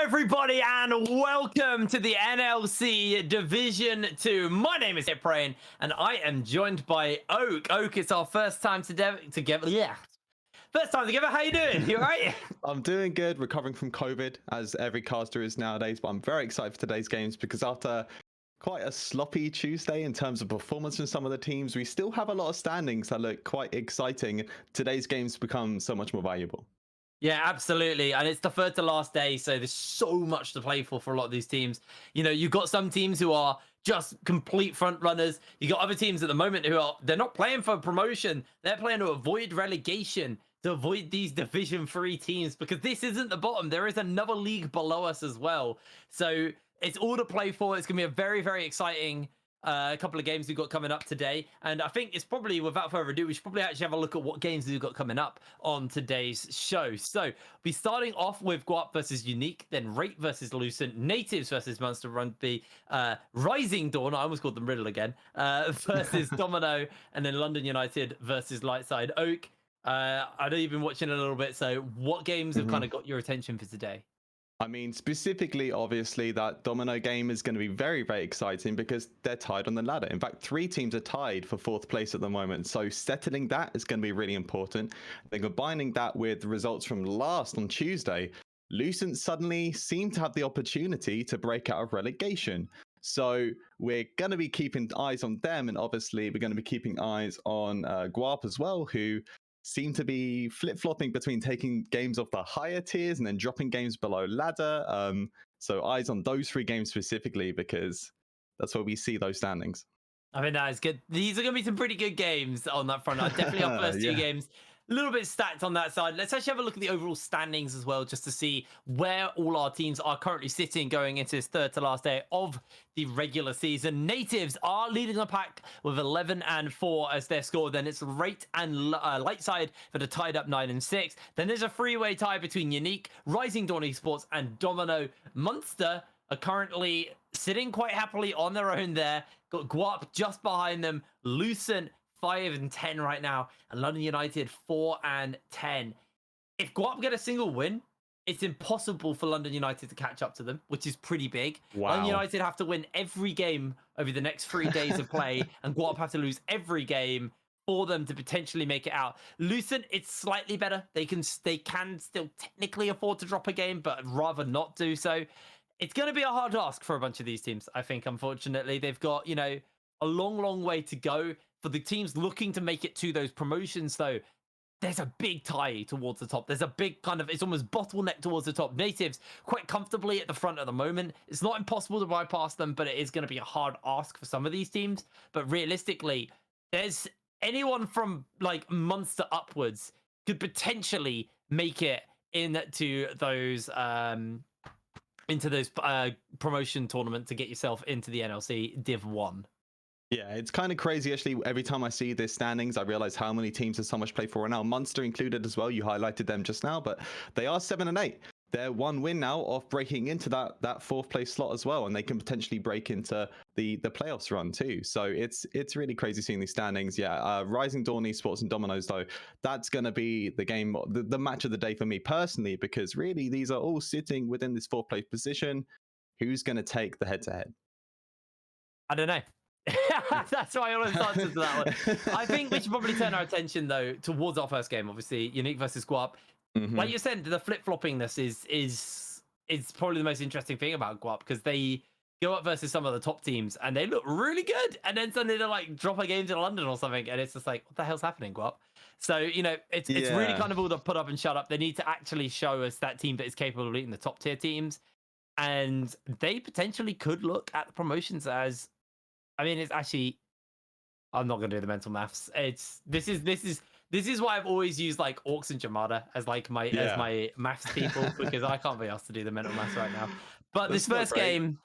everybody, and welcome to the NLC Division 2. My name is Hiprain, and I am joined by Oak. Oak, it's our first time together. Yeah, first time together. How you doing? You all right? I'm doing good, recovering from COVID, as every caster is nowadays. But I'm very excited for today's games because after quite a sloppy Tuesday in terms of performance from some of the teams, we still have a lot of standings that look quite exciting. Today's games become so much more valuable. Yeah, absolutely. And it's the third to last day, so there's so much to play for a lot of these teams. You know, you've got some teams who are just complete front runners. You got other teams at the moment who are, they're not playing for promotion. They're playing to avoid relegation, to avoid these Division 3 teams, because this isn't the bottom. There is another league below us as well. So it's all to play for. It's going to be a very, very exciting couple of games we've got coming up today, and I think it's probably, without further ado, we should probably actually have a look at what games we've got coming up on today's show. So we'll be starting off with Guarp versus UniQ, then Rate versus Lucent, Natives versus Monster Rugby, Rising Dawn, I almost called them Riddle again, versus Domino, and then London United versus Lightside. Oak, I know you've been watching a little bit, so what games have kind of got your attention for today? I mean, specifically, obviously, that Domino game is going to be very, very exciting because they're tied on the ladder. In fact, 3 teams are tied for 4th place at the moment. So settling that is going to be really important. Then combining that with the results from last on Tuesday, Lucent suddenly seemed to have the opportunity to break out of relegation. So we're going to be keeping eyes on them. And obviously, we're going to be keeping eyes on Guarp as well, who seem to be flip-flopping between taking games off the higher tiers and then dropping games below ladder. So eyes on those 3 games specifically, because that's where we see those standings. I mean, that is good. These are going to be some pretty good games on that front. Definitely our first 2 games. A little bit stacked on that side. Let's actually have a look at the overall standings as well, just to see where all our teams are currently sitting going into this third to last day of the regular season. Natives are leading the pack with 11 and 4 as their score. Then it's Rate and Lightside that are tied up 9 and 6. Then there's a 3-way tie between UniQ, Rising Dawn Esports, and Domino. Munster are currently sitting quite happily on their own there. Got Guarp just behind them. Lucent 5 and 10 right now, and London United 4 and 10. If Guarp get a single win, it's impossible for London United to catch up to them, which is pretty big. Wow. London United have to win every game over the next 3 days of play, and Guarp have to lose every game for them to potentially make it out. Lucent, it's slightly better. They can still technically afford to drop a game, but rather not do so. It's going to be a hard ask for a bunch of these teams, I think, unfortunately. They've got, a long way to go. For the teams looking to make it to those promotions, though, there's a big tie towards the top. There's a big it's almost bottleneck towards the top. Natives quite comfortably at the front at the moment. It's not impossible to bypass them, but it is going to be a hard ask for some of these teams. But realistically, there's anyone from like Munster upwards could potentially make it into those promotion tournament to get yourself into the NLC Div 1. Yeah, it's kind of crazy, actually. Every time I see the standings, I realize how many teams have so much play for right now. Munster included as well. You highlighted them just now, but they are 7 and 8. They're 1 win now of breaking into that 4th place slot as well, and they can potentially break into the playoffs run too. So it's really crazy seeing these standings. Yeah, Rising Dawn Esports and Dominoes, though, that's going to be the game, the match of the day for me personally, because really these are all sitting within this 4th place position. Who's going to take the head-to-head? I don't know. That's why I always answer to that one. I think we should probably turn our attention, though, towards our first game, obviously, UniQ versus Guarp. Like you said, the flip-floppingness is probably the most interesting thing about Guarp, because they go up versus some of the top teams, and they look really good, and then suddenly they're like, drop a game to London or something, and it's just like, what the hell's happening, Guarp? So, it's really kind of all the put up and shut up. They need to actually show us that team that is capable of beating the top-tier teams, and they potentially could look at the promotions as... I mean, it's actually, I'm not going to do the mental maths. This is why I've always used like Orcs and Jamada as like as my maths people, because I can't be asked to do the mental maths right now. But this first game,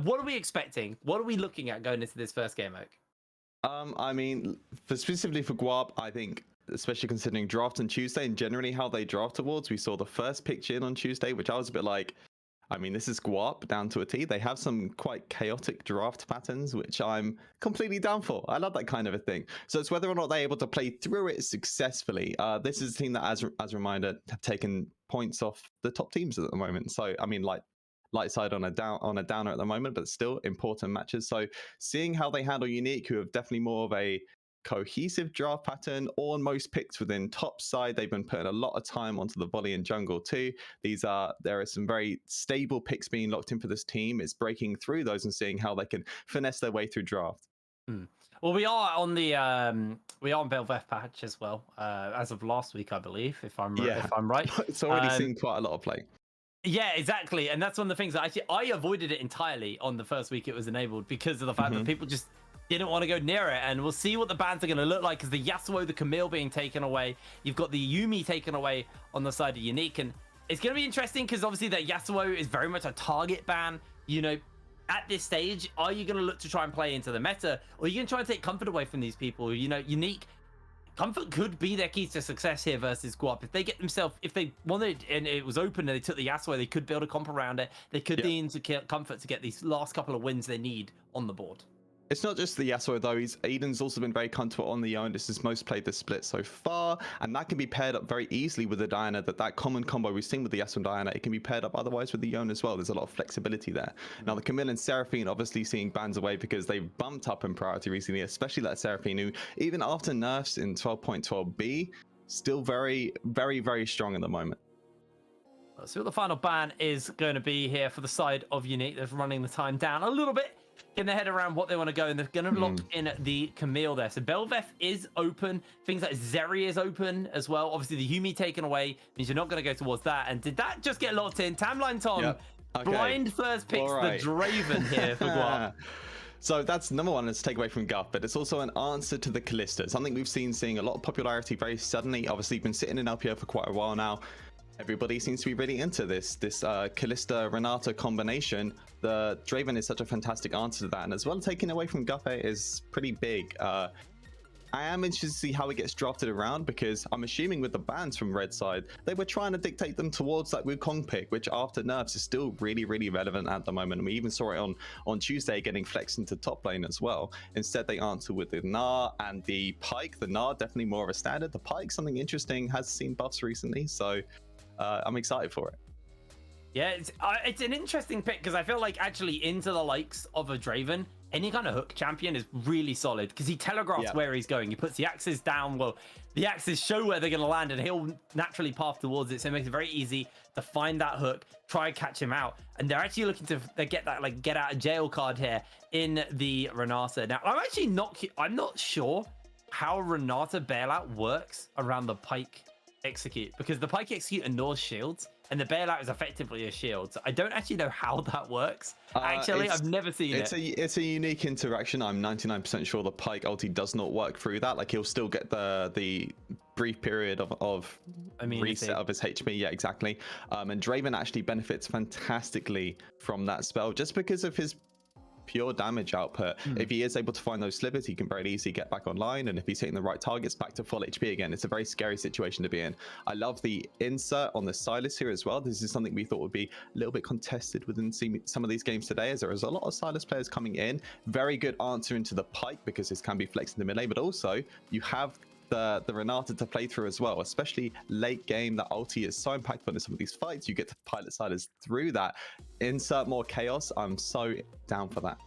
what are we expecting? What are we looking at going into this first game, Oak? I mean, specifically for Guarp, I think, especially considering draft on Tuesday and generally how they draft towards, we saw the first pitch in on Tuesday, which I was a bit like, I mean, this is Guarp down to a T. They have some quite chaotic draft patterns, which I'm completely down for. I love that kind of a thing. So it's whether or not they're able to play through it successfully. This is a team that, as a reminder, have taken points off the top teams at the moment. So, I mean, like light side on a downer at the moment, but still important matches. So seeing how they handle UniQ, who have definitely more of a cohesive draft pattern, on most picks within top side. They've been putting a lot of time onto the volley and jungle too. There are some very stable picks being locked in for this team. It's breaking through those and seeing how they can finesse their way through draft. Well, we are on the Belveth patch as well, as of last week, I believe, if I'm right. It's already seen quite a lot of play. Yeah, exactly. And that's one of the things that actually I avoided it entirely on the first week it was enabled because of the fact that people just didn't want to go near it. And we'll see what the bans are going to look like, because the Yasuo, the Camille being taken away, you've got the Yuumi taken away on the side of UniQ, and it's going to be interesting because obviously that Yasuo is very much a target ban. You know, at this stage, are you going to look to try and play into the meta, or are you going to try and take comfort away from these people? You know, UniQ, comfort could be their keys to success here versus Guarp. If they get themselves, if they wanted and it was open and they took the Yasuo, they could build a comp around it. They could lean to comfort to get these last couple of wins they need on the board. It's not just the Yasuo though. Eden's also been very comfortable on the Yone. This is most played the split so far, and that can be paired up very easily with the Diana. That common combo we've seen with the Yasuo and Diana, it can be paired up otherwise with the Yone as well. There's a lot of flexibility there. Now the Camille and Seraphine obviously seeing bans away because they bumped up in priority recently, especially that Seraphine, who even after nerfs in 12.12b, still very, very, very strong at the moment. Let's see what the final ban is going to be here for the side of UniQ. They're running the time down a little bit, getting their head around what they want to go, and they're going to lock in the Camille there. So Belveth is open. Things like Zeri is open as well. Obviously, the Yuumi taken away means you're not going to go towards that. And did that just get locked in? Tamline Tom, blind first picks the Draven here for Guarp. So that's number one, let's take away from Guarp, but it's also an answer to the Kalista. Something we've seeing a lot of popularity very suddenly. Obviously, been sitting in LPL for quite a while now. Everybody seems to be really into this Kalista Renata combination. The Draven is such a fantastic answer to that, and as well taking away from Guarp is pretty big. I am interested to see how it gets drafted around, because I'm assuming with the bans from red side, they were trying to dictate them towards that Wukong pick, which after nerfs is still really, really relevant at the moment. And we even saw it on Tuesday getting flexed into top lane as well. Instead, they answer with the Gnar and the Pike. The Gnar definitely more of a standard. The Pike, something interesting, has seen buffs recently, so I'm excited for it. Yeah, it's an interesting pick, because I feel like actually into the likes of a Draven, any kind of hook champion is really solid, because he telegraphs where he's going. He puts the axes down. Well, the axes show where they're going to land, and he'll naturally path towards it. So it makes it very easy to find that hook, try and catch him out. And they're actually looking to get that like get out of jail card here in the Renata. Now, I'm not sure how Renata bailout works around the Pike execute, because the Pike execute ignores shields, and the bailout is effectively a shield. So I don't actually know how that works. Actually, I've never seen it. It's a unique interaction. I'm 99% sure the Pike ulti does not work through that. Like, he'll still get the brief period of reset of his HP. Yeah, exactly. And Draven actually benefits fantastically from that spell, just because of his pure damage output. If he is able to find those slivers, he can very easily get back online, and if he's hitting the right targets, back to full HP again. It's a very scary situation to be in. I love the insert on the Sylas here as well. This is something we thought would be a little bit contested within some of these games today, as there is a lot of Sylas players coming in. Very good answer into the Pike, because this can be flexed in the mid lane, but also you have the Renata to play through as well, especially late game. That ulti is so impactful in some of these fights. You get to pilot Sylas through that. Insert more chaos. I'm so down for that.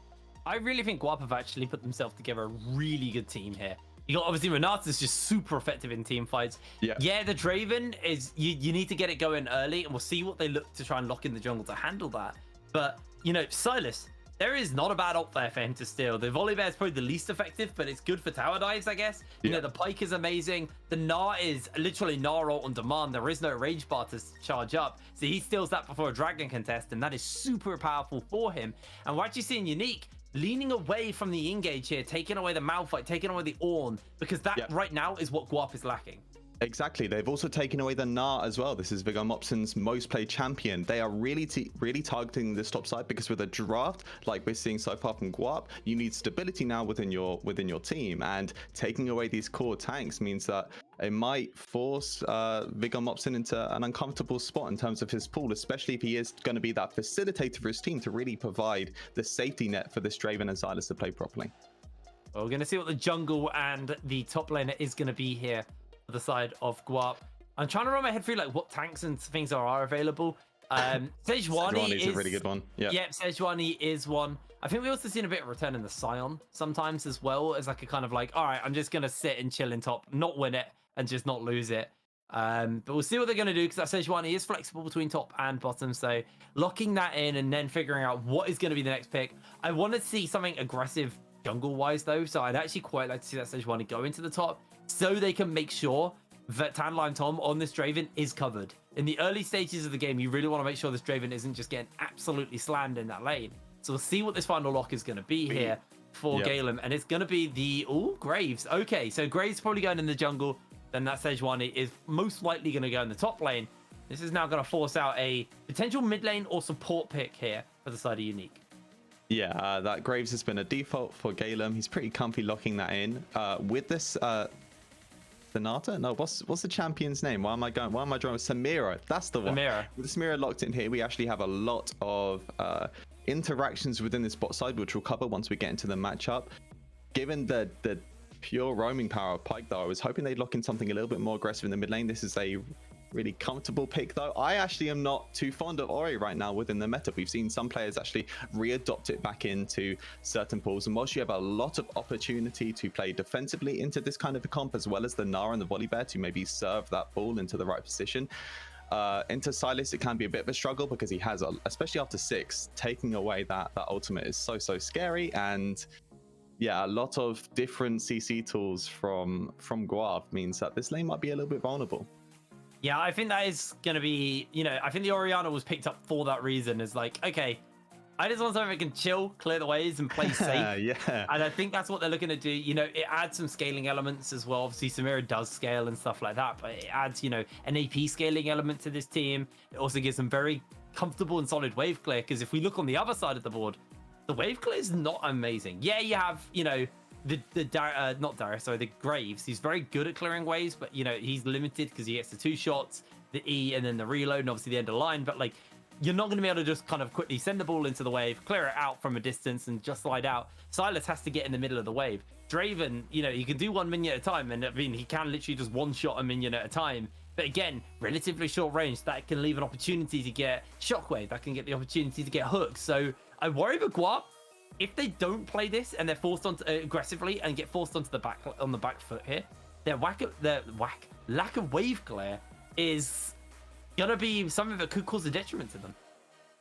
I really think Guarp have actually put themselves together a really good team here. You got obviously Renata's just super effective in team fights. Yeah, the Draven is you need to get it going early, and we'll see what they look to try and lock in the jungle to handle that. But you know, Sylas, there is not a bad ult there for him to steal. The Volibear is probably the least effective, but it's good for tower dives, I guess. You know, the Pike is amazing. The Gnar is literally Gnar ult on demand. There is no rage bar to charge up. So he steals that before a dragon contest, and that is super powerful for him. And we're actually seeing UniQ leaning away from the engage here, taking away the Malphite, taking away the Ornn, because that right now is what Guarp is lacking. Exactly. They've also taken away the Gnar as well. This is Vigor Mopson's most played champion. They are really targeting this top side, because with a draft like we're seeing so far from Guarp, you need stability now within your team, and taking away these core tanks means that it might force Vigor Mopson into an uncomfortable spot in terms of his pool, especially if he is going to be that facilitator for his team to really provide the safety net for this Draven and Sylas to play properly. Well, we're going to see what the jungle and the top laner is going to be here for the side of Guarp. I'm trying to run my head through like what tanks and things are available. Sejuani is a really good one. Yeah. Yep, Sejuani is one. I think we also seen a bit of return in the Scion sometimes as well, as like a kind of like, all right, I'm just gonna sit and chill in top, not win it, and just not lose it. But we'll see what they're gonna do, because that Sejuani is flexible between top and bottom. So locking that in and then figuring out what is gonna be the next pick. I want to see something aggressive jungle wise though, so I'd actually quite like to see that Sejuani go into the top, so they can make sure that Tanline Tom on this Draven is covered. In the early stages of the game, you really want to make sure this Draven isn't just getting absolutely slammed in that lane. So we'll see what this final lock is going to be here for Galen. And it's going to be the... Oh, Graves. Okay, so Graves probably going in the jungle. Then that Sejuani is most likely going to go in the top lane. This is now going to force out a potential mid lane or support pick here for the side of UniQ. Yeah, that Graves has been a default for Galen. He's pretty comfy locking that in. With this... Sonata? No, what's the champion's name? Why am I drawing Samira? That's the one. Samira. With Samira locked in here, we actually have a lot of interactions within this bot side, which we'll cover once we get into the matchup. Given the pure roaming power of Pyke, though, I was hoping they'd lock in something a little bit more aggressive in the mid lane. This is a really comfortable pick, though. I actually am not too fond of Ori right now within the meta. We've seen some players actually re-adopt it back into certain pools, and whilst you have a lot of opportunity to play defensively into this kind of a comp, as well as the Nara and the Volibear to maybe serve that ball into the right position, into Sylas it can be a bit of a struggle, because he has, especially after 6, taking away that ultimate is so scary. And yeah, a lot of different CC tools from Guarp means that this lane might be a little bit vulnerable. Yeah, I think that is going to be, I think the Orianna was picked up for that reason. Is like, okay, I just want something that can chill, clear the waves, and play safe. Yeah. And I think that's what they're looking to do. It adds some scaling elements as well. Obviously, Samira does scale and stuff like that, but it adds, an AP scaling element to this team. It also gives them very comfortable and solid wave clear, because if we look on the other side of the board, the wave clear is not amazing. Yeah, you have, the Graves. He's very good at clearing waves, but he's limited because he gets the 2 shots, the E, and then the reload, and obviously the end of line. But like, you're not going to be able to just kind of quickly send the ball into the wave, clear it out from a distance, and just slide out. Sylas has to get in the middle of the wave. Draven, he can do 1 minion at a time, and I mean, he can literally just one-shot a minion at a time. But again, relatively short range, that can leave an opportunity to get shockwave, that can get the opportunity to get hooks. So I worry about Guarp. If they don't play this and they're forced on aggressively and get forced onto the back foot here, their lack of wave clear is gonna be something that could cause a detriment to them.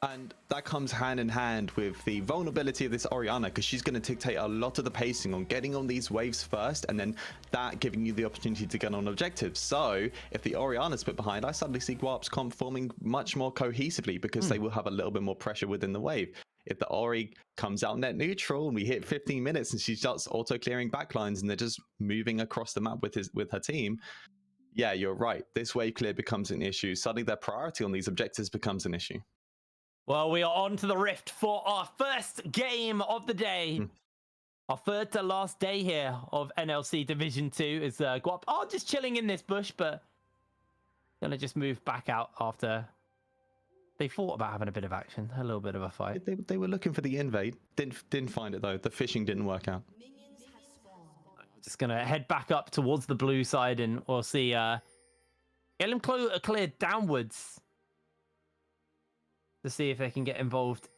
And that comes hand in hand with the vulnerability of this Orianna, because she's going to dictate a lot of the pacing on getting on these waves first, and then that giving you the opportunity to get on objectives. So if the Orianna's put behind, I suddenly see Guarp's comp forming much more cohesively, because they will have a little bit more pressure within the wave. If the Ori comes out net neutral and we hit 15 minutes and she starts auto clearing backlines and they're just moving across the map with her team, yeah, you're right. This wave clear becomes an issue. Suddenly their priority on these objectives becomes an issue. Well, we are on to the Rift for our first game of the day. Our third to last day here of NLC Division 2 is Guarp. Oh, just chilling in this bush, but gonna just move back out after they thought about having a bit of action, a little bit of a fight. They were looking for the invade. Didn't find it, though. The fishing didn't work out. Just gonna head back up towards the blue side, and we'll see get them clear downwards to see if they can get involved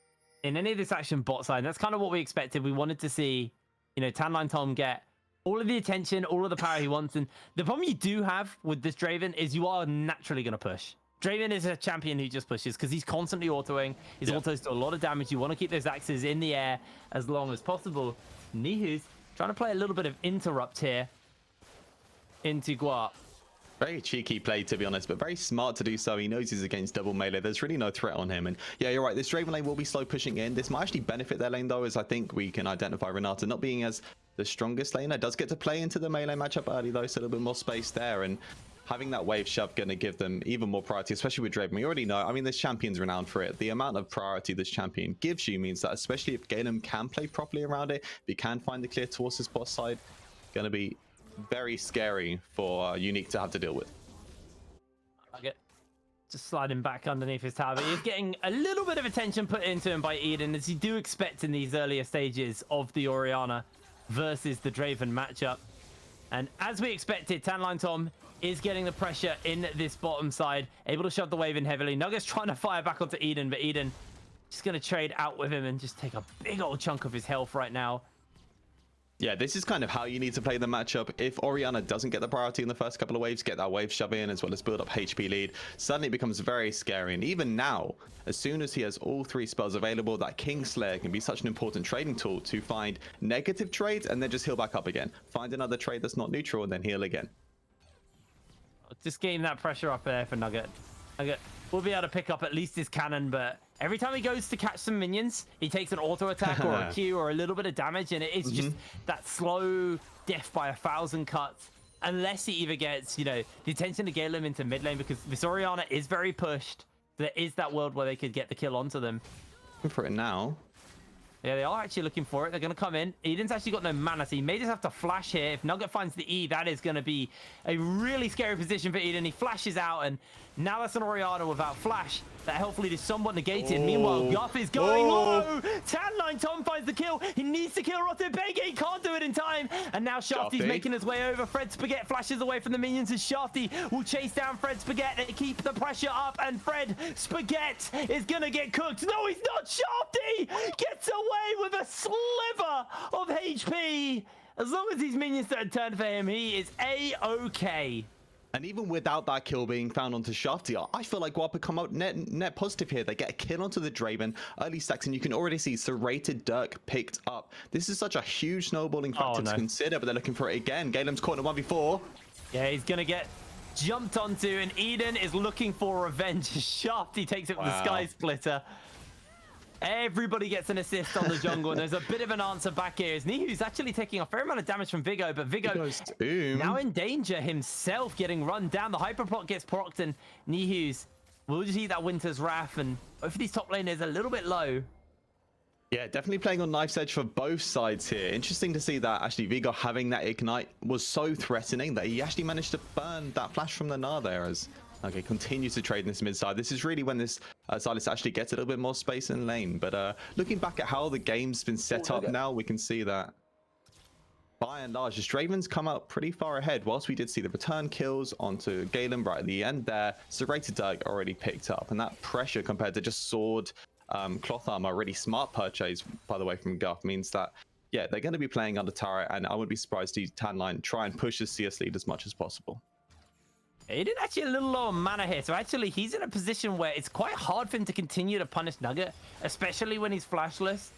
in any of this action bot side. And that's kind of what we expected. We wanted to see, Tanline Tom get all of the attention, all of the power he wants. And the problem you do have with this Draven is you are naturally going to push. Draven is a champion who just pushes because he's constantly autoing. His autos do a lot of damage. You want to keep those axes in the air as long as possible. Nihu's trying to play a little bit of interrupt here into Guarp. Very cheeky play, to be honest, but very smart to do so. He knows he's against double melee. There's really no threat on him. And yeah, you're right. This Draven lane will be slow pushing in. This might actually benefit their lane, though, as I think we can identify Renata not being as the strongest laner. Does get to play into the melee matchup early, though, so a little bit more space there. And having that wave shove going to give them even more priority, especially with Draven. We already know, I mean, this champion's renowned for it. The amount of priority this champion gives you means that, especially if Galen can play properly around it, if he can find the clear towards his bot side, going to be very scary for UniQ to have to deal with. Okay. Just sliding back underneath his tower. But he's getting a little bit of attention put into him by Eden, as you do expect in these earlier stages of the Orianna versus the Draven matchup. And as we expected, Tanline Tom is getting the pressure in this bottom side, able to shove the wave in heavily. Nugget's trying to fire back onto Eden, but Eden just going to trade out with him and just take a big old chunk of his health right now. Yeah, this is kind of how you need to play the matchup. If Orianna doesn't get the priority in the first couple of waves, get that wave shove in as well as build up HP lead, suddenly it becomes very scary. And even now, as soon as he has all 3 spells available, that Kingslayer can be such an important trading tool to find negative trades and then just heal back up again. Find another trade that's not neutral and then heal again. Just getting that pressure up there for Nugget. Nugget will be able to pick up at least his cannon, but every time he goes to catch some minions, he takes an auto attack or a Q or a little bit of damage, and it's just that slow death by 1,000 cuts. Unless he either gets, you know, the attention to Galen into mid lane, because this Orianna is very pushed. There is that world where they could get the kill onto them. Looking for it now. Yeah, they are actually looking for it. They're going to come in. Eden's actually got no mana, so he may just have to flash here. If Nugget finds the E, that is going to be a really scary position for Eden. He flashes out, and now that's an Orianna without flash. That health lead is somewhat negated. Meanwhile, Guarp is going low. Tan9 Tom finds the kill. He needs to kill Rotte Bege. He can't do it in time. And now Shafty's making his way over. Fred Spaghetti flashes away from the minions, and Shafty will chase down Fred Spaghetti. They keep the pressure up, and Fred Spaghetti is going to get cooked. No, he's not. Shafty gets away with a sliver of HP. As long as these minions don't turn for him, he is A-okay. And even without that kill being found onto Shafty, I feel like Guarp come out net positive here. They get a kill onto the Draven, early stacks, and you can already see Serrated Dirk picked up. This is such a huge snowballing factor to consider, but they're looking for it again. Galem's caught in a 1v4. Yeah, he's going to get jumped onto, and Eden is looking for revenge. Shafty takes it with the Sky Splitter. Everybody gets an assist on the jungle, and there's a bit of an answer back here. As Nihu's actually taking a fair amount of damage from Vigo, but Vigo now in danger himself, getting run down. The Hyperproc gets procced, and Nihu's will just eat that Winter's Wrath, and both of these top laners a little bit low. Yeah, definitely playing on knife's edge for both sides here. Interesting to see that actually Vigo having that ignite was so threatening that he actually managed to burn that flash from the Gnar there. As okay, continues to trade in this mid side. This is really when this Sylas actually gets a little bit more space in lane. But looking back at how the game's been set up now, we can see that by and large, just Draven's come out pretty far ahead. Whilst we did see the return kills onto Galen right at the end there, Serrated Dirk already picked up. And that pressure compared to just sword, cloth armor, really smart purchase, by the way, from Guarp, means that, yeah, they're going to be playing under turret. And I wouldn't be surprised to see Tan9 try and push the CS lead as much as possible. He did actually a little low on mana here, so actually he's in a position where it's quite hard for him to continue to punish Nugget, especially when he's flashless.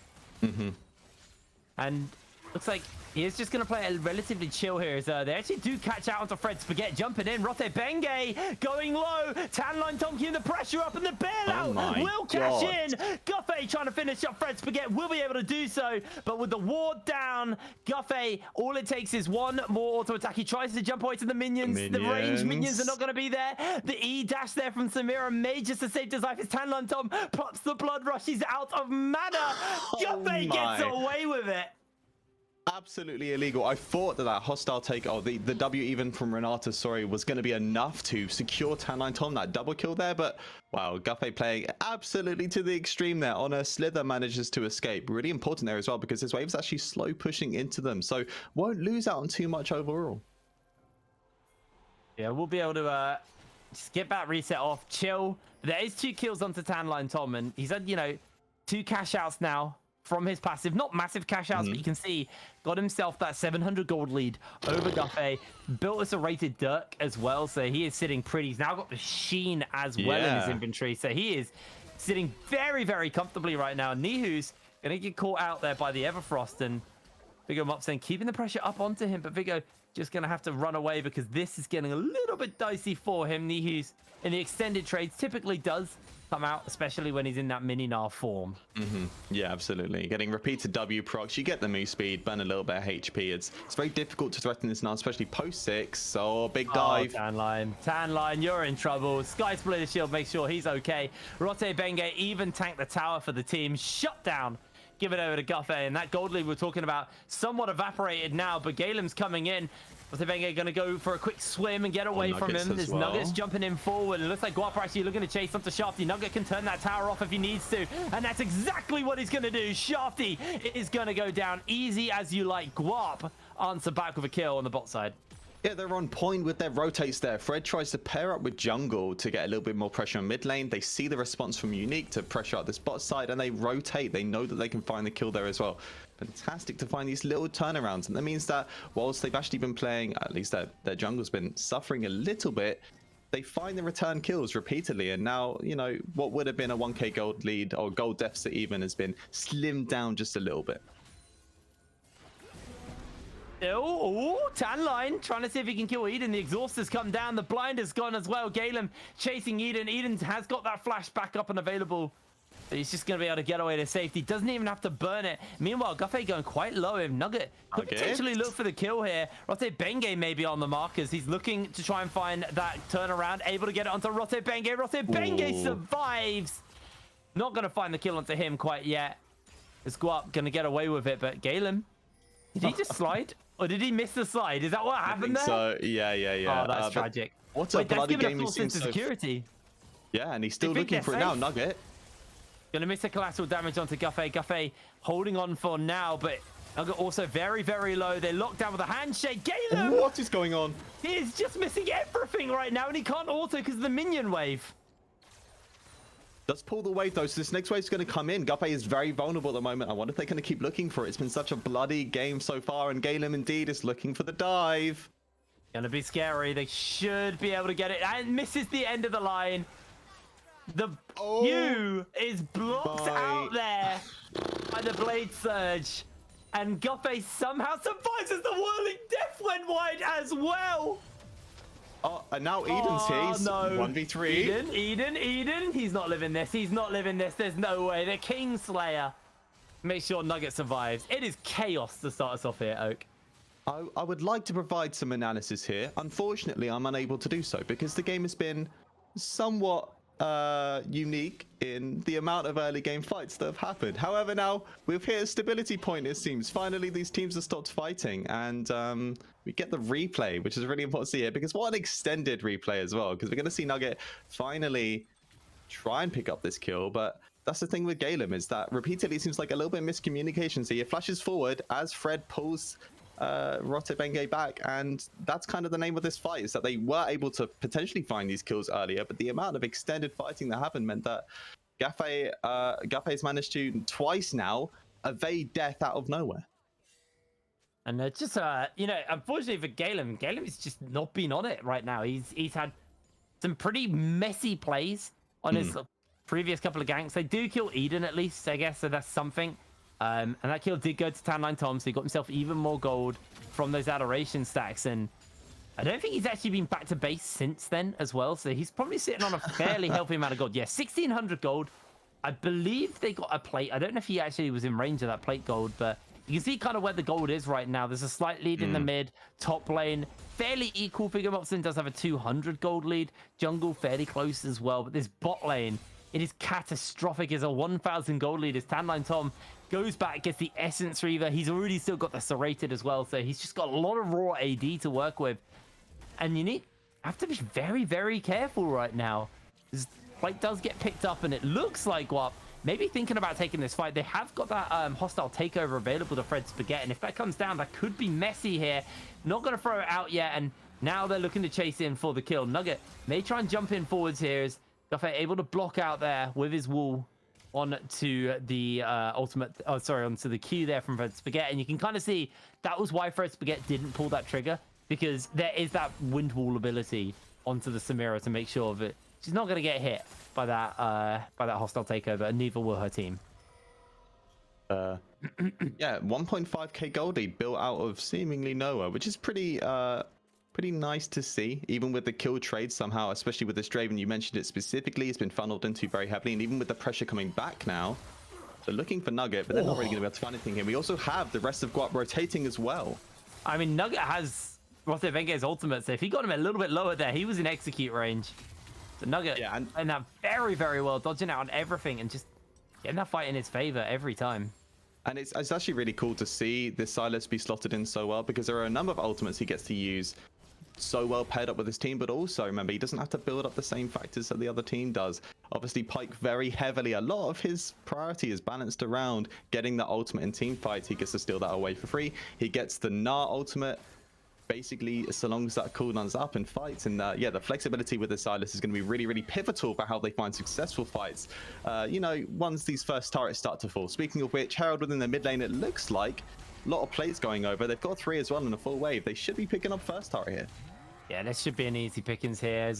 And looks like he is just going to play a relatively chill here. As they actually do catch out onto Fred Spaghetti, jumping in. Rotte Benge going low. Tan9 Tom keeping the pressure up, and the bailout will cash in. Guffey trying to finish up Fred Spaghetti, will be able to do so, but with the ward down, Guffey, all it takes is one more auto attack. He tries to jump away to the minions. The range minions are not going to be there. The E dash there from Samira may just to save his life. As Tan9 Tom pops the blood rush. He's out of mana. Guffey gets away with it. Absolutely illegal. I thought that hostile take, the W even from Renata, sorry, was going to be enough to secure Tan9 Tom, that double kill there. But wow, Guffey playing absolutely to the extreme there. On a slither, manages to escape. Really important there as well, because his wave's actually slow pushing into them, so won't lose out on too much overall. Yeah, we'll be able to just get that reset off, chill. There is 2 kills onto Tan9 Tom, and he's had, you know, 2 cash outs now from his passive. Not massive cash outs, but you can see got himself that 700 gold lead over Guffey. Built us a rated Dirk as well, so he is sitting pretty. He's now got the Sheen as well in his inventory, so he is sitting very, very comfortably right now. Nihu's gonna get caught out there by the Everfrost, and Vigo Mopsen keeping the pressure up onto him, but Vigo just gonna have to run away because this is getting a little bit dicey for him. Nihu's in the extended trades typically does come out, especially when he's in that mini Gnar form. Yeah, absolutely. Getting repeated W procs, you get the move speed, burn a little bit of HP. It's very difficult to threaten this Gnar, especially post 6. So big dive. Tan9, you're in trouble. Sky Splitter Shield makes sure he's okay. Rotte Benge even tanked the tower for the team. Shut down. Give it over to Guffey, and that gold lead we're talking about somewhat evaporated now, but Galem's coming in. Rotte Benge going to go for a quick swim and get away from him. There's Nuggets jumping in forward. It looks like Guarp actually looking to chase onto Shafty. Nugget can turn that tower off if he needs to, and that's exactly what he's going to do. Shafty is going to go down easy as you like. Guarp answer back with a kill on the bot side. Yeah, they're on point with their rotates there. Fred tries to pair up with jungle to get a little bit more pressure on mid lane. They see the response from UniQ to pressure out this bot side, and they rotate. They know that they can find the kill there as well. Fantastic to find these little turnarounds, and that means that whilst they've actually been playing, at least their jungle's been suffering a little bit, they find the return kills repeatedly, and now, you know, what would have been a 1k gold lead or gold deficit even has been slimmed down just a little bit. Oh, tan line trying to see if he can kill Eden. The exhaust has come down. The blind has gone as well. Galen chasing Eden. Eden has got that flash back up and available. But he's just going to be able to get away to safety. Doesn't even have to burn it. Meanwhile, Guffey going quite low. If Nugget could potentially look for the kill here. Rote Benge may be on the markers. He's looking to try and find that turnaround. Able to get it onto Rote Benge. Rote Benge survives. Not going to find the kill onto him quite yet. Is Guarp going to get away with it? But Galen, did he just slide? Or did he miss the slide? Is that what happened there? So, yeah. Oh, that's tragic. What a bloody game he's seen. Security. Yeah, and he's still looking for it now, Nugget. Gonna miss the collateral damage onto Guffey. Guffey holding on for now, but Nugget also very, very low. They're locked down with a handshake. Galen! What is going on? He is just missing everything right now, and he can't auto because of the minion wave. Does pull the wave though, so this next wave is going to come in. Guppy is very vulnerable at the moment. I wonder if they're going to keep looking for it. It's been such a bloody game so far, and Galen indeed is looking for the dive. Gonna be scary. They should be able to get it, and misses the end of the line. The Q is blocked out there by the Blade Surge, and Guppy somehow survives as the Whirling Death went wide as well. Oh, and now Eden's here. He's no. 1v3. Eden. He's not living this. He's not living this. There's no way. The Kingslayer. Make sure Nugget survives. It is chaos to start us off here, Oak. I would like to provide some analysis here. Unfortunately, I'm unable to do so because the game has been somewhat unique in the amount of early game fights that have happened. However, now we've hit a stability point, it seems. Finally, these teams have stopped fighting, and we get the replay, which is really important to see here, because what an extended replay as well, because we're going to see Nugget finally try and pick up this kill. But that's the thing with Galen, is that repeatedly it seems like a little bit of miscommunication. So he flashes forward as Fred pulls Rote Benge back, and that's kind of the name of this fight, is that they were able to potentially find these kills earlier, but the amount of extended fighting that happened meant that Gaffey's managed to twice now evade death out of nowhere. And just you know, unfortunately for Galen is just not been on it right now. He's had some pretty messy plays on his previous couple of ganks. They do kill Eden at least, I guess, so that's something. And that kill did go to Tanline Tom, so he got himself even more gold from those adoration stacks. And I don't think he's actually been back to base since then as well. So he's probably sitting on a fairly healthy amount of gold. Yeah, 1,600 gold. I believe they got a plate. I don't know if he actually was in range of that plate gold, but you can see kind of where the gold is right now. There's a slight lead in the mid, top lane. Fairly equal. Figure Mopson does have a 200 gold lead. Jungle fairly close as well. But this bot lane, it is catastrophic. It's a 1,000 gold lead as Tanline Tom goes back, gets the Essence Reaver. He's already still got the Serrated as well, so he's just got a lot of raw AD to work with. And you have to be very, very careful right now. This fight does get picked up, and it looks like Guarp maybe thinking about taking this fight. They have got that hostile takeover available to Fred Spaghetti, and if that comes down, that could be messy here. Not going to throw it out yet, and now they're looking to chase in for the kill. Nugget may try and jump in forwards here. Is Guffey able to block out there with his wall onto the onto the Q there from Fred Spaghetti, and you can kind of see that was why Fred Spaghetti didn't pull that trigger, because there is that wind wall ability onto the Samira to make sure that she's not going to get hit by that hostile takeover, and neither will her team. Yeah, 1.5k gold lead built out of seemingly nowhere, which is pretty nice to see, even with the kill trade somehow, especially with this Draven. You mentioned it specifically, it's been funneled into very heavily, and even with the pressure coming back now, they're looking for Nugget, but they're not really going to be able to find anything here. We also have the rest of Guarp rotating as well. I mean, Nugget has Rote Benge's ultimate, so if he got him a little bit lower there, he was in execute range. So Nugget, and that very, very well, dodging out on everything and just getting that fight in his favor every time. And it's actually really cool to see this Silas be slotted in so well, because there are a number of ultimates he gets to use so well paired up with his team, but also remember, he doesn't have to build up the same factors that the other team does. Obviously, Pyke very heavily, a lot of his priority is balanced around getting the ultimate in team fights. He gets to steal that away for free. He gets the Gnar ultimate basically, so long as that cooldown's up in fights, and yeah, the flexibility with the Silas is going to be really, really pivotal for how they find successful fights. You know, once these first turrets start to fall. Speaking of which, Herald within the mid lane, it looks like a lot of plates going over. They've got 3 as well in a full wave. They should be picking up first turret here. Yeah, this should be an easy pickings here. As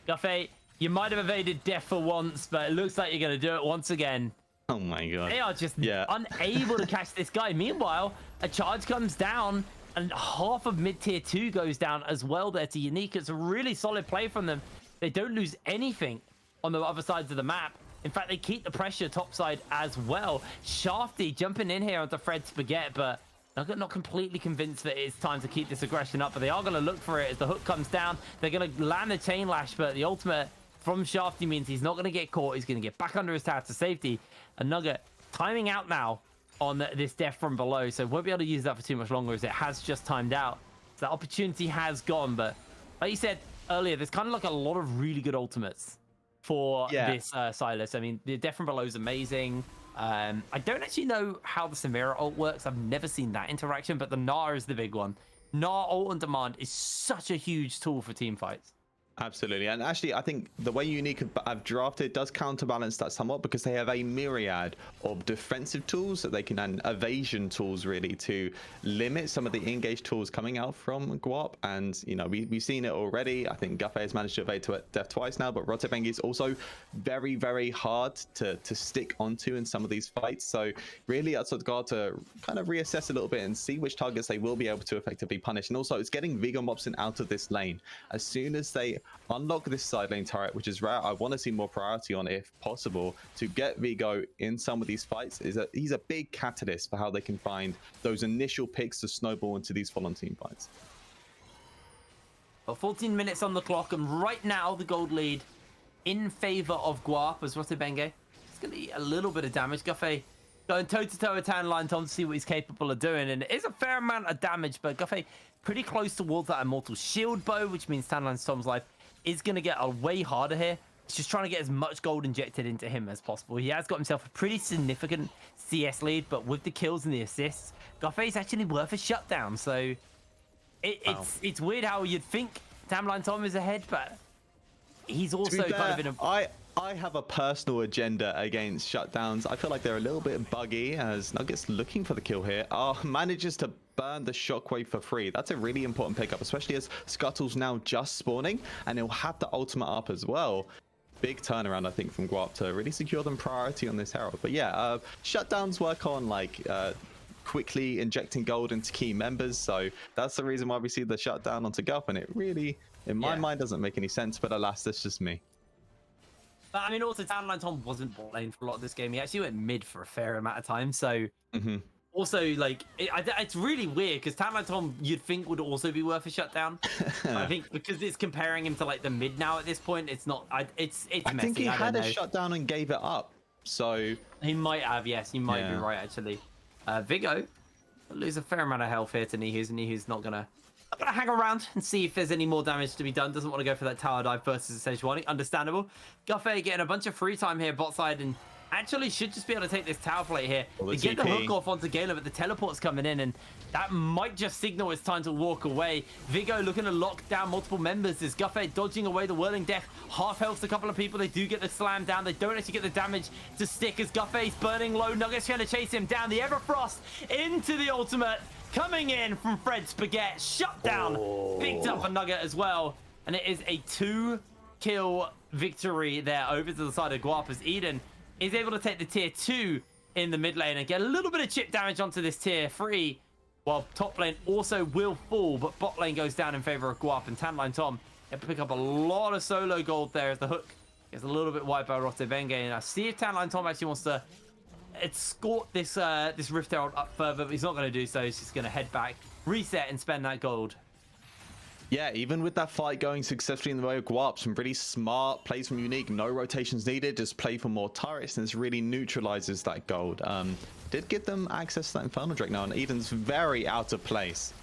Guffey, you might have evaded death for once, but it looks like you're going to do it once again. Oh my god. They are just unable to catch this guy. Meanwhile, a charge comes down, and half of mid-tier 2 goes down as well there to UniQ. It's a really solid play from them. They don't lose anything on the other sides of the map. In fact, they keep the pressure topside as well. Shafty jumping in here onto Fred Spaghetti, but not completely convinced that it's time to keep this aggression up, but they are going to look for it as the hook comes down. They're going to land the chain lash, but the ultimate from Shafty means he's not going to get caught. He's going to get back under his tower to safety. And Nugget timing out now on this death from below, so won't be able to use that for too much longer as it has just timed out. So that opportunity has gone, but like you said earlier, there's kind of like a lot of really good ultimates for this Silas. I mean, the death from below is amazing. I don't actually know how the Samira ult works. I've never seen that interaction, but the Gnar is the big one. Gnar ult on demand is such a huge tool for team fights. Absolutely. And actually, I think the way UniQ have drafted does counterbalance that somewhat, because they have a myriad of defensive tools that they can, and evasion tools really, to limit some of the engaged tools coming out from Guarp. And, you know, we've seen it already. I think Guffey has managed to evade to death twice now, but Rotebengi is also very, very hard to stick onto in some of these fights. So really, it's got to kind of reassess a little bit and see which targets they will be able to effectively punish. And also, it's getting Vigor Mobson out of this lane. As soon as they unlock this side lane turret, which is rare, I want to see more priority on it if possible, to get Vigo in some of these fights. He's a big catalyst for how they can find those initial picks to snowball into these full-on team fights. Well, 14 minutes on the clock, and right now the gold lead in favor of Guarp as Rotibenge. It's going to be a little bit of damage. Guffey going toe-to-toe with Tanline Tom to see what he's capable of doing, and it is a fair amount of damage, but Guffey pretty close towards that Immortal Shield bow, which means Tanline Tom's life is going to get a way harder here. He's just trying to get as much gold injected into him as possible. He has got himself a pretty significant CS lead, but with the kills and the assists, Guffey is actually worth a shutdown. So it's weird how you'd think Tanline Tom is ahead, but he's also kind of in a... I have a personal agenda against shutdowns. I feel like they're a little bit buggy, as Nuggets looking for the kill here manages to burn the shockwave for free. That's a really important pickup, especially as Scuttle's now just spawning, and he'll have the ultimate up as well. Big turnaround, I think, from Guarp to really secure them priority on this Herald. But yeah, shutdowns work on like quickly injecting gold into key members, so that's the reason why we see the shutdown onto Guarp, and it really, in my mind, doesn't make any sense. But alas, that's just me. But I mean, also, Tanline Tom wasn't bot lane for a lot of this game. He actually went mid for a fair amount of time. So, also, like, it's really weird because Tanline Tom, you'd think, would also be worth a shutdown. I think because it's comparing him to like the mid now at this point, it's not. It's messy. I think he had a shutdown and gave it up. So he might have. Yes, you might be right actually. Vigo lose a fair amount of health here to Nihu's, and Nihu's not gonna hang around and see if there's any more damage to be done. Doesn't want to go for that tower dive versus Essential One. Understandable. Guffey getting a bunch of free time here bot side, and actually should just be able to take this tower plate here. They get the hook off onto Gala, but the teleport's coming in, and that might just signal it's time to walk away. Vigo looking to lock down multiple members as Guffey dodging away the Whirling Death. Half health a couple of people. They do get the slam down. They don't actually get the damage to stick as Guffey's burning low. Nuggets trying to chase him down. The Everfrost into the ultimate. Coming in from Fred Spaghetti. Shut down. Picked up a Nugget as well. And it is a 2-kill victory there over to the side of Guarp as Eden is able to take the tier 2 in the mid lane and get a little bit of chip damage onto this tier 3, while top lane also will fall, but bot lane goes down in favor of Guarp, and Tanline Tom can pick up a lot of solo gold there as the hook gets a little bit wide by Rotevenge. And I see if Tanline Tom actually wants to escort this this Rift Herald up further, but he's not going to do so. He's just going to head back, reset, and spend that gold. Yeah, even with that fight going successfully in the way of Guarp, some really smart plays from UniQ, no rotations needed, just play for more turrets, and this really neutralizes that gold. Did give them access to that Infernal Drake now, and Eden's very out of place.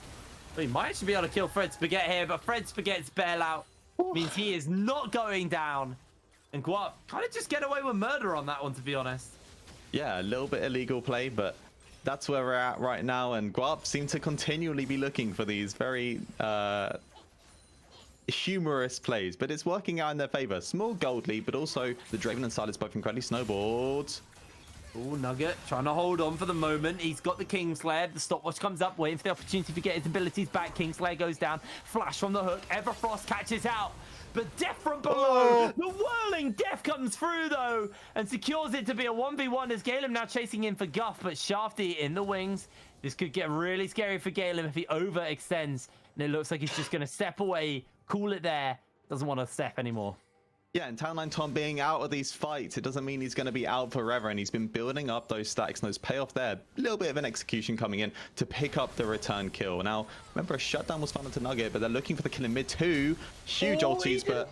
He might actually be able to kill Fred Spaghetti here, but Fred Spaghetti's bailout means he is not going down. And Guarp kind of just get away with murder on that one, to be honest. Yeah, a little bit illegal play, but that's where we're at right now, and Guarp seem to continually be looking for these very humorous plays, but it's working out in their favor. Small gold lead, but also the Draven and Silas both incredibly snowballed. Oh, Nugget trying to hold on for the moment. He's got the Kingslayer. The stopwatch comes up, waiting for the opportunity to get his abilities back. Kingslayer goes down. Flash from the hook. Everfrost catches out. But Death from below. The whirling Death comes through, though, and secures it to be a 1v1 as Galen now chasing in for Guff, but Shafty in the wings. This could get really scary for Galen if he overextends. And it looks like he's just going to step away, cool it there. Doesn't want to step anymore. Yeah, and Town9 Tom being out of these fights, it doesn't mean he's going to be out forever, and he's been building up those stacks and those payoff there. A little bit of an execution coming in to pick up the return kill. Now, remember, a shutdown was found into Nugget, but they're looking for the kill in mid too. Huge ulties, but...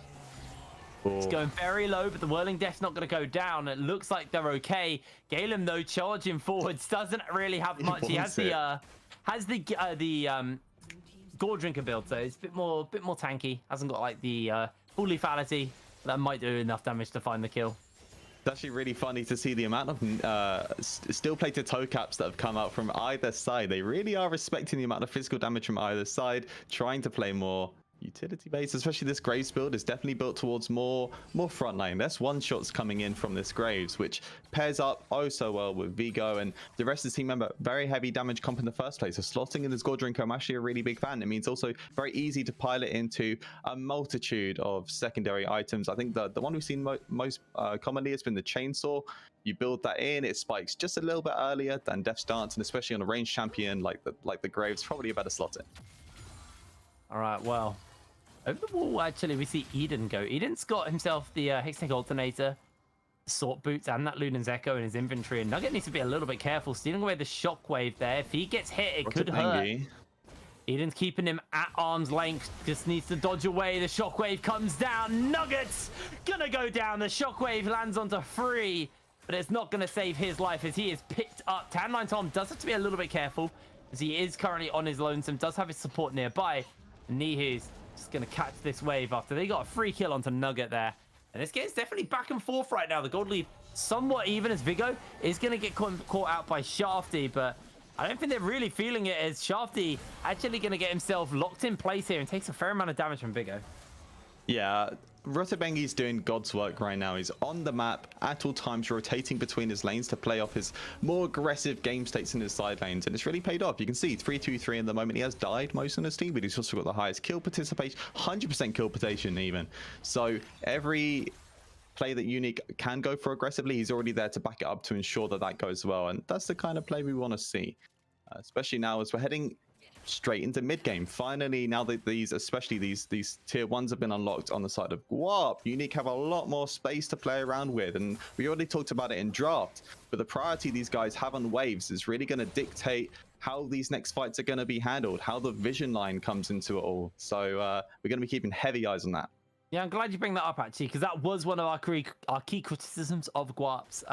It's going very low, but the Whirling Death's not going to go down. It looks like they're okay. Galen, though, charging forwards, doesn't really have much. He has the Gore Drinker build, so it's a bit more tanky. Hasn't got like the full lethality. That might do enough damage to find the kill. It's actually really funny to see the amount of steel-plated toe caps that have come out from either side. They really are respecting the amount of physical damage from either side, trying to play more utility based. Especially this Graves build is definitely built towards more frontline. There's one shots coming in from this Graves, which pairs up oh so well with Vigo and the rest of the team member. Very heavy damage comp in the first place. So slotting in this Gore Drinker, I'm actually a really big fan. It means also very easy to pilot into a multitude of secondary items. I think the one we've seen most commonly has been the chainsaw. You build that in, it spikes just a little bit earlier than Death's Dance, and especially on a ranged champion like the Graves, probably a better slot in. All right, well, over the wall, actually, we see Eden go. Eden's got himself the Hextech Alternator, Sword Boots, and that Lunan's Echo in his inventory. And Nugget needs to be a little bit careful, stealing away the Shockwave there. If he gets hit, it could hurt. Eden's keeping him at arm's length. Just needs to dodge away. The Shockwave comes down. Nugget's gonna go down. The Shockwave lands onto 3, but it's not gonna save his life as he is picked up. Town9 Tom does have to be a little bit careful as he is currently on his lonesome, does have his support nearby. Nihu's just going to catch this wave after they got a free kill onto Nugget there. And this game's definitely back and forth right now. The gold lead somewhat even as Vigo is going to get caught out by Shafty, but I don't think they're really feeling it as Shafty actually going to get himself locked in place here and takes a fair amount of damage from Vigo. Yeah, Rotobengi's doing God's work right now. He's on the map at all times, rotating between his lanes to play off his more aggressive game states in his side lanes, and it's really paid off. You can see 3-2-3 in the moment. He has died most on his team, but he's also got the highest kill participation, 100% kill participation even. So every play that UniQ can go for aggressively, he's already there to back it up to ensure that that goes well, and that's the kind of play we want to see, especially now as we're heading straight into mid game. Finally, now that especially these tier 1s have been unlocked on the side of Guarp, UniQ have a lot more space to play around with, and we already talked about it in draft, but the priority these guys have on waves is really going to dictate how these next fights are going to be handled, how the vision line comes into it all. So we're going to be keeping heavy eyes on that. Yeah, I'm glad you bring that up actually, because that was one of our key criticisms of Guarp's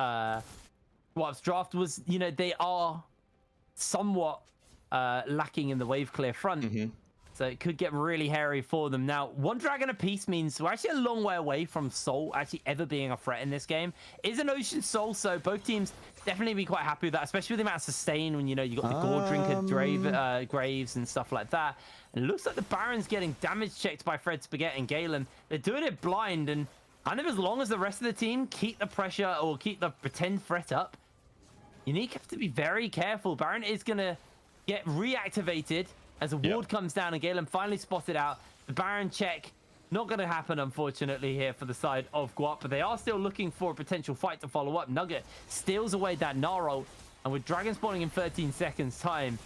draft was, you know, they are somewhat lacking in the wave clear front. So it could get really hairy for them. Now, one dragon apiece means we're actually a long way away from Soul actually ever being a threat in this game. Is an Ocean Soul, so both teams definitely be quite happy with that, especially with the amount of sustain when, you know, you got the Gore Drinker Graves and stuff like that. And it looks like the Baron's getting damage checked by Fred Spaghetti and Galen. They're doing it blind, and kind of as long as the rest of the team keep the pressure or keep the pretend threat up, UniQ have to be very careful. Baron is going to get reactivated as a ward comes down, and Galen finally spotted out. The Baron check, not going to happen, unfortunately, here for the side of Guarp, but they are still looking for a potential fight to follow up. Nugget steals away that Gnar ult, and with Dragon spawning in 13 seconds time,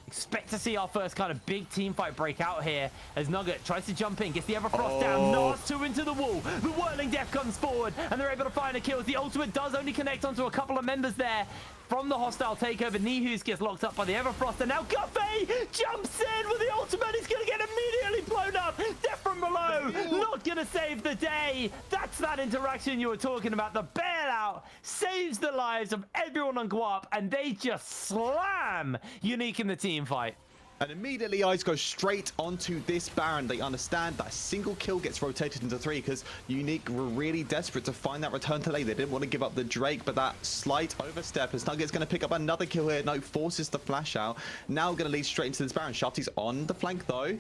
expect to see our first kind of big team fight break out here as Nugget tries to jump in, gets the Everfrost down, Gnar's 2 into the wall. The Whirling Death comes forward, and they're able to find a kill. The ultimate does only connect onto a couple of members there from the hostile takeover. Nihus gets locked up by the Everfrost, and now Guffey jumps in with the ultimate. He's going to get immediately blown up. Death from below, not going to save the day. That's that interaction you were talking about. The bailout saves the lives of everyone on Guarp, and they just slam UniQ in the team fight. And immediately eyes go straight onto this Baron. They understand that a single kill gets rotated into 3 because UniQ were really desperate to find that return to lane. They didn't want to give up the Drake, but that slight overstep as Nugget's going to pick up another kill here. No, forces the flash out. Now going to lead straight into this Baron. Shafty's on the flank though.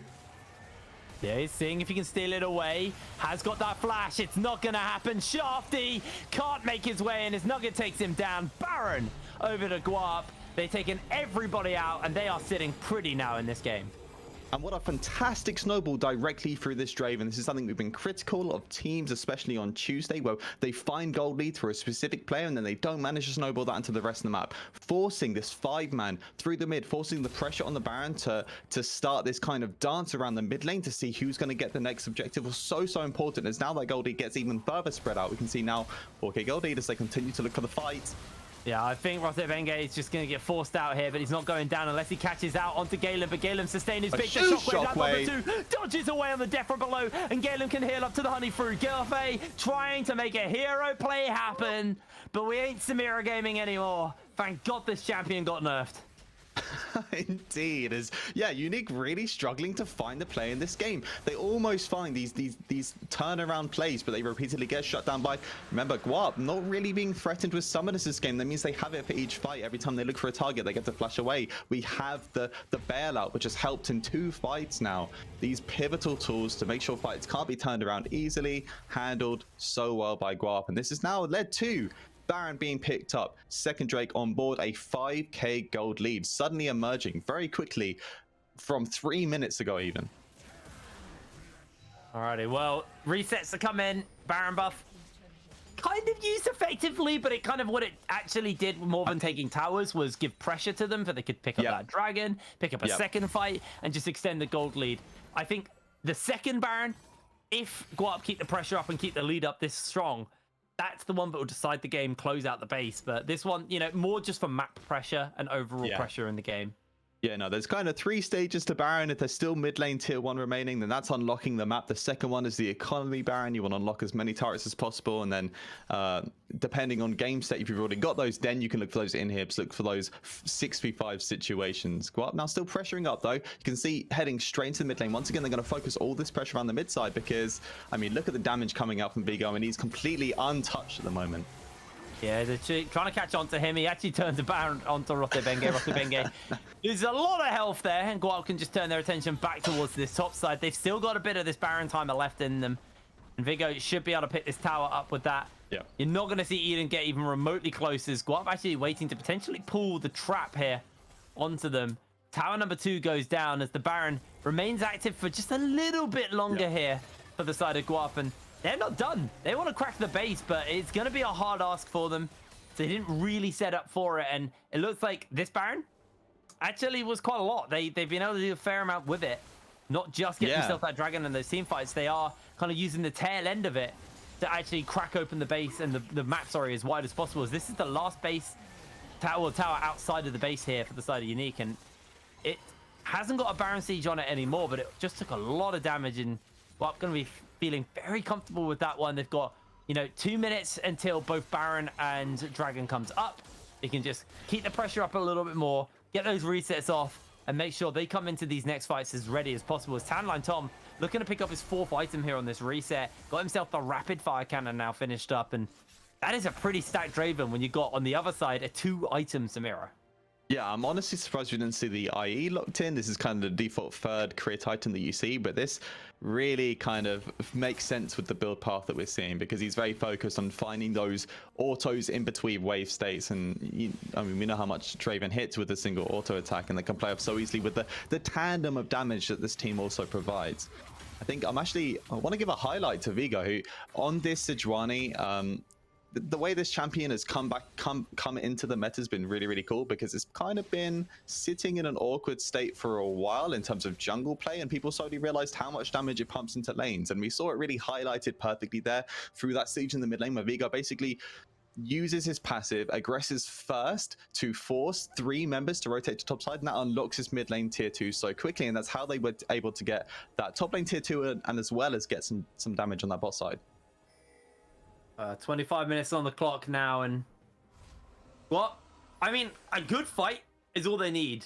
Yeah, he's seeing if he can steal it away. Has got that flash. It's not going to happen. Shafty can't make his way in as Nugget takes him down. Baron over to Guarp. They've taken everybody out, and they are sitting pretty now in this game. And what a fantastic snowball directly through this Draven. This is something we've been critical of teams, especially on Tuesday, where they find gold lead through a specific player, and then they don't manage to snowball that into the rest of the map. Forcing this 5-man through the mid, forcing the pressure on the Baron to start this kind of dance around the mid lane to see who's going to get the next objective was so important. As now that gold lead gets even further spread out, we can see now 4K gold lead as they continue to look for the fight. Yeah, I think Rotevenge is just going to get forced out here, but he's not going down unless he catches out onto Galen. But Galen sustained his big shockwave down number 2, dodges away on the death from below, and Galen can heal up to the honey fruit. Gilfay trying to make a hero play happen, but we ain't Samira Gaming anymore. Thank God this champion got nerfed. Indeed, UniQ really struggling to find the play in this game. They almost find these turnaround plays, but they repeatedly get shut down by, remember, Guarp not really being threatened with summoners this game. That means they have it for each fight. Every time they look for a target, they get to flash away. We have the bailout, which has helped in 2 fights now. These pivotal tools to make sure fights can't be turned around easily, handled so well by Guarp, and this has now led to Baron being picked up, second Drake on board, a 5k gold lead suddenly emerging very quickly from 3 minutes ago even. Alrighty, well, resets to come in. Baron buff kind of used effectively, but it kind of what it actually did more than taking towers was give pressure to them so they could pick up that dragon, pick up a second fight, and just extend the gold lead. I think the second Baron, if Guarp keep the pressure up and keep the lead up this strong, that's the one that will decide the game, close out the base. But this one, you know, more just for map pressure and overall pressure in the game. Yeah, no, there's kind of 3 stages to Baron. If there's still mid lane tier 1 remaining, then that's unlocking the map. The second one is the economy Baron. You want to unlock as many turrets as possible. And then depending on game state, if you've already got those, then you can look for those inhibs, look for those 6v5 situations. Guarp now still pressuring up though. You can see heading straight into the mid lane. Once again, they're going to focus all this pressure on the mid side because, I mean, look at the damage coming out from Vigo, and he's completely untouched at the moment. Yeah, they're trying to catch on to him. He actually turns the Baron onto Rotevenge. Rotevenge there's a lot of health there, and Guarp can just turn their attention back towards this top side. They've still got a bit of this Baron timer left in them, and Vigo should be able to pick this tower up with that. Yeah. You're not going to see Eden get even remotely close as Guarp actually waiting to potentially pull the trap here onto them. Tower number 2 goes down as the Baron remains active for just a little bit longer here for the side of Guarp, and they're not done. They want to crack the base, but it's going to be a hard ask for them. They didn't really set up for it, and it looks like this Baron actually was quite a lot. They've been able to do a fair amount with it. Not just get themselves that dragon in those team fights. They are kind of using the tail end of it to actually crack open the base and the map, as wide as possible. As this is the last base tower outside of the base here for the side of UniQ, and it hasn't got a Baron siege on it anymore, but it just took a lot of damage, and well, going to be feeling very comfortable with that one. They've got, you know, 2 minutes until both Baron and Dragon comes up. They can just keep the pressure up a little bit more, get those resets off, and make sure they come into these next fights as ready as possible. As Tanline Tom looking to pick up his 4th item here on this reset, got himself the rapid fire cannon now finished up, and that is a pretty stacked Draven when you got on the other side a 2-item Samira. Yeah, I'm honestly surprised we didn't see the IE locked in. This is kind of the default 3rd crit item that you see, but this really kind of makes sense with the build path that we're seeing because he's very focused on finding those autos in between wave states. And I mean, we know how much Draven hits with a single auto attack, and they can play off so easily with the tandem of damage that this team also provides. I think I want to give a highlight to Vigo, who on this Sejuani, the way this champion has come into the meta has been really cool because it's kind of been sitting in an awkward state for a while in terms of jungle play, and people slowly realized how much damage it pumps into lanes, and we saw it really highlighted perfectly there through that siege in the mid lane where Vigo basically uses his passive, aggresses first to force 3 members to rotate to top side, and that unlocks his mid lane tier 2 so quickly, and that's how they were able to get that top lane tier 2 and as well as get some damage on that bot side. 25 minutes on the clock now, and what? I mean, a good fight is all they need.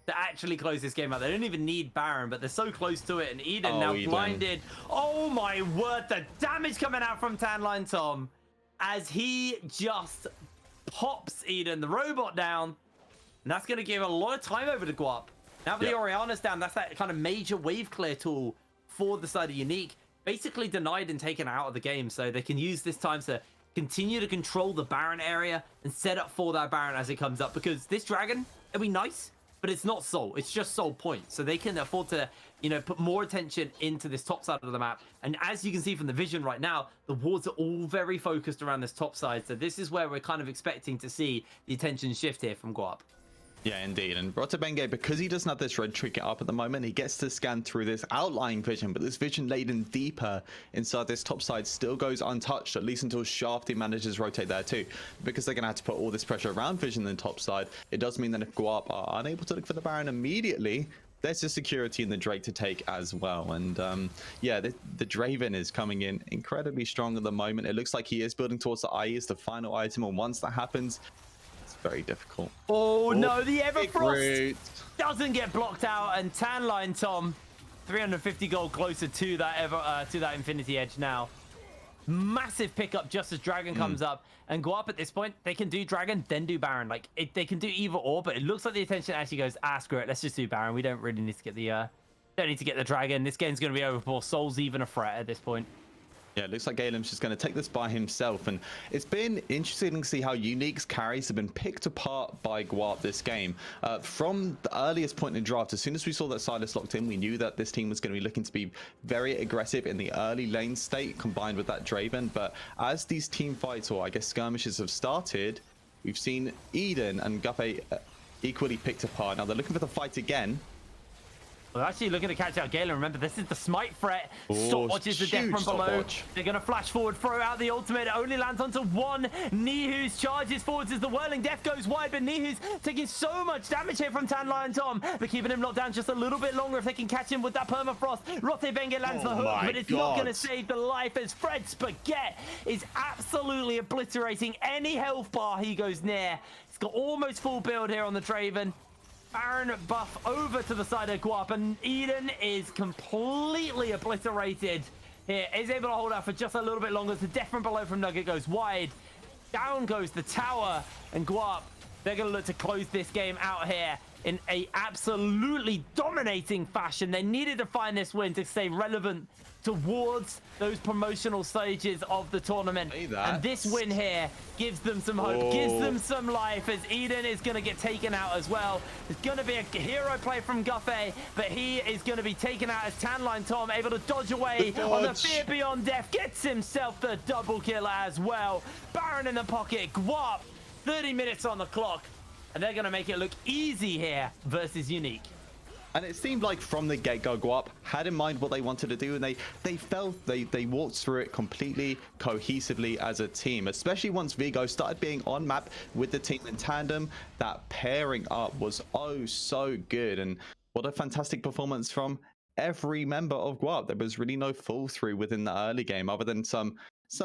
to actually close this game out. They don't even need Baron, but they're so close to it. And Eden now Eden. blinded. Oh my word, the damage coming out from Tanline Tom as he just pops Eden, the robot, down. And that's going to give a lot of time over to Guarp. Now that the Oriana's down, that's that kind of major wave clear tool for the side of UniQ. Basically denied and taken out of the game, so they can use this time to continue to control the Baron area and set up for that Baron as it comes up, because this dragon, it'll be nice, but it's not soul, it's just soul points, so they can afford to, you know, put more attention into this top side of the map. And as you can see from the vision right now, the wards are all very focused around this top side, so this is where we're kind of expecting to see the attention shift here from Guarp. Yeah, indeed. And Rotobenge, because he doesn't have this red trinket up at the moment, he gets to scan through this outlying vision, but this vision laden deeper inside this top side still goes untouched, at least until Shafty manages to rotate there too. Because they're going to have to put all this pressure around vision in the top side, it does mean that if Guarp are unable to look for the Baron immediately, there's the security in the Drake to take as well. And yeah, the Draven is coming in incredibly strong at the moment. It looks like he is building towards the IE as the final item, and once that happens, very difficult. Oh no, the Everfrost doesn't get blocked out, and Tanline Tom 350 gold closer to that Infinity Edge now. Massive pickup just as Dragon comes up, and Guarp at this point, they can do Dragon then do Baron. Like they can do either or, but it looks like the attention actually goes, screw it, let's just do Baron. We don't really need to get the Dragon. This game's going to be over before Soul's even a threat at this point. Yeah, it looks like Galem's just going to take this by himself, and it's been interesting to see how UniQ's carries have been picked apart by Guarp this game. From the earliest point in the draft, as soon as we saw that Silas locked in, we knew that this team was going to be looking to be very aggressive in the early lane state, combined with that Draven. But as these team fights, or I guess skirmishes, have started, we've seen Eden and Guppe equally picked apart. Now they're looking for the fight again. Well, actually looking to catch out Galen. Remember, this is the smite threat. Stopwatches the death from below. They're going to flash forward, throw out the ultimate. It only lands onto one. Nihu's charges forwards as the whirling death goes wide, but Nihu's taking so much damage here from Tanline Tom. They're keeping him locked down just a little bit longer if they can catch him with that permafrost. Rotobenge lands the hook, but it's not going to save the life as Fred Spaghetti is absolutely obliterating any health bar he goes near. He's got almost full build here on the Draven. Baron buff over to the side of Guarp, and Eden is completely obliterated here. Is able to hold out for just a little bit longer. The death from below from Nugget goes wide. Down goes the tower, and Guarp, they're going to look to close this game out here in a absolutely dominating fashion. They needed to find this win to stay relevant towards those promotional stages of the tournament, and this win here gives them some hope, gives them some life, as Eden is going to get taken out as well. There's going to be a hero play from Guppe, but he is going to be taken out as Tanline Tom able to dodge away on the Fear Beyond Death, gets himself the double kill as well. Baron in the pocket, Guarp, 30 minutes on the clock, and they're going to make it look easy here versus UniQ. And it seemed like from the get-go, Guarp had in mind what they wanted to do, and they walked through it completely cohesively as a team, especially once Vigo started being on map with the team in tandem. That pairing up was oh so good, and what a fantastic performance from every member of Guarp. There was really no fall through within the early game, other than some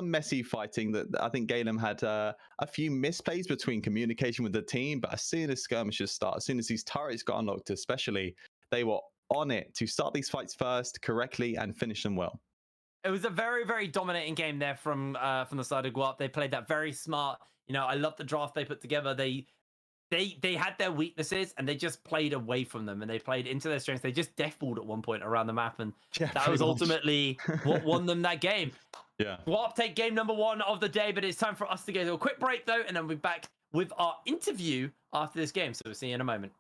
messy fighting that I think Galen had a few misplays between communication with the team. But as soon as skirmishes start, as soon as these turrets got unlocked especially, they were on it to start these fights first correctly and finish them well. It was a very, very dominating game there from the side of Guarp. They played that very smart. You know, I love the draft they put together. They had their weaknesses and they just played away from them, and they played into their strengths. They just deathballed at one point around the map, and that was ultimately what won them that game. Yeah. Guarp take game number 1 of the day, but it's time for us to go to a quick break though, and then we'll be back with our interview after this game. So we'll see you in a moment.